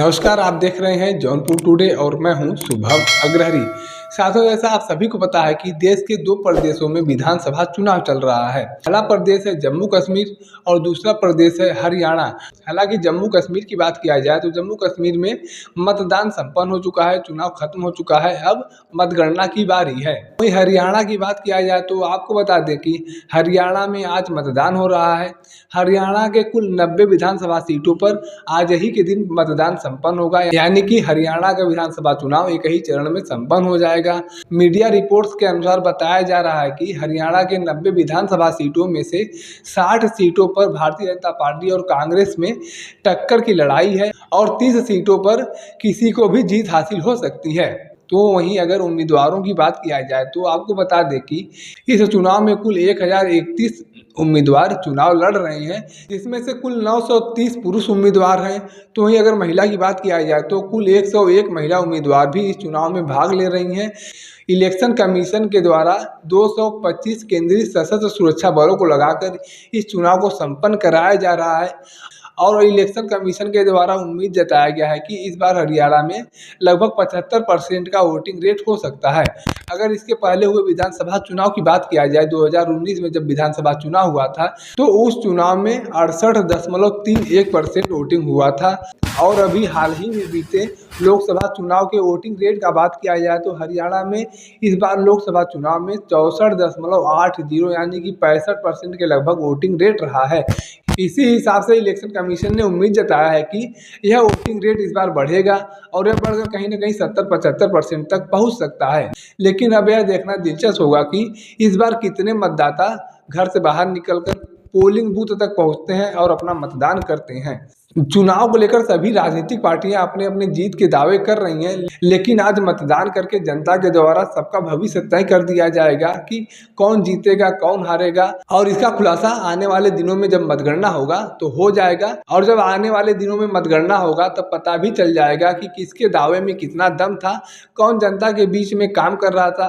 नमस्कार, आप देख रहे हैं जौनपुर टुडे और मैं हूं शुभम अग्रहरी। साथियों, जैसा आप सभी को पता है कि देश के दो प्रदेशों में विधानसभा चुनाव चल रहा है। पहला प्रदेश है जम्मू कश्मीर और दूसरा प्रदेश है हरियाणा। हालांकि जम्मू कश्मीर की बात किया जाए तो जम्मू कश्मीर में मतदान संपन्न हो चुका है, चुनाव खत्म हो चुका है, अब मतगणना की बारी है। वहीं हरियाणा की बात किया जाए तो आपको बता दें कि हरियाणा में आज मतदान हो रहा है। हरियाणा के कुल 90 विधानसभा सीटों पर आज ही के दिन मतदान संपन्न होगा, यानी कि हरियाणा का विधानसभा चुनाव एक ही चरण में संपन्न हो जाएगा। मीडिया रिपोर्ट्स के अनुसार बताया जा रहा है कि हरियाणा के 90 विधानसभा सीटों में से 60 सीटों पर भारतीय जनता पार्टी और कांग्रेस में टक्कर की लड़ाई है और 30 सीटों पर किसी को भी जीत हासिल हो सकती है। तो वहीं अगर उम्मीदवारों की बात किया जाए तो आपको बता दें कि इस चुनाव में कुल 1031 उम्मीदवार चुनाव लड़ रहे हैं, जिसमें से कुल 930 पुरुष उम्मीदवार हैं। तो वहीं अगर महिला की बात किया जाए तो कुल 101 महिला उम्मीदवार भी इस चुनाव में भाग ले रही हैं। इलेक्शन कमीशन के द्वारा 225 केंद्रीय सशस्त्र सुरक्षा बलों को लगाकर इस चुनाव को संपन्न कराया जा रहा है और इलेक्शन कमीशन के द्वारा उम्मीद जताया गया है कि इस बार हरियाणा में लगभग 75% का वोटिंग रेट हो सकता है। अगर इसके पहले हुए विधानसभा चुनाव की बात किया जाए, 2019 में जब विधानसभा चुनाव हुआ था तो उस चुनाव में 68.31% वोटिंग हुआ था। और अभी हाल ही में बीते लोकसभा चुनाव के वोटिंग रेट का बात किया जाए तो हरियाणा में इस बार लोकसभा चुनाव में 64.80 यानी कि 65% के लगभग वोटिंग रेट रहा है। इसी हिसाब से इलेक्शन कमीशन ने उम्मीद जताया है कि यह वोटिंग रेट इस बार बढ़ेगा और यह बढ़कर कहीं ना कहीं 70-75% तक पहुंच सकता है। लेकिन अब यह देखना दिलचस्प होगा कि इस बार कितने मतदाता घर से बाहर निकलकर पोलिंग बूथ तक पहुंचते हैं और अपना मतदान करते हैं। चुनाव को लेकर सभी राजनीतिक पार्टियां अपने अपने जीत के दावे कर रही हैं, लेकिन आज मतदान करके जनता के द्वारा सबका भविष्य तय कर दिया जाएगा कि कौन जीतेगा कौन हारेगा। और इसका खुलासा आने वाले दिनों में जब मतगणना होगा तो हो जाएगा और जब आने वाले दिनों में मतगणना होगा तब पता भी चल जाएगा कि किसके दावे में कितना दम था, कौन जनता के बीच में काम कर रहा था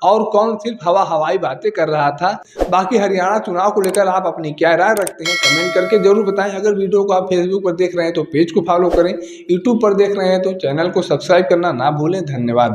और कौन सिर्फ हवाई बातें कर रहा था। बाकी हरियाणा चुनाव को लेकर आप अपनी क्या राय रखते हैं कमेंट करके जरूर बताएं। अगर वीडियो को आप फेसबुक पर देख रहे हैं तो पेज को फॉलो करें, यूट्यूब पर देख रहे हैं तो चैनल को सब्सक्राइब करना ना भूलें। धन्यवाद।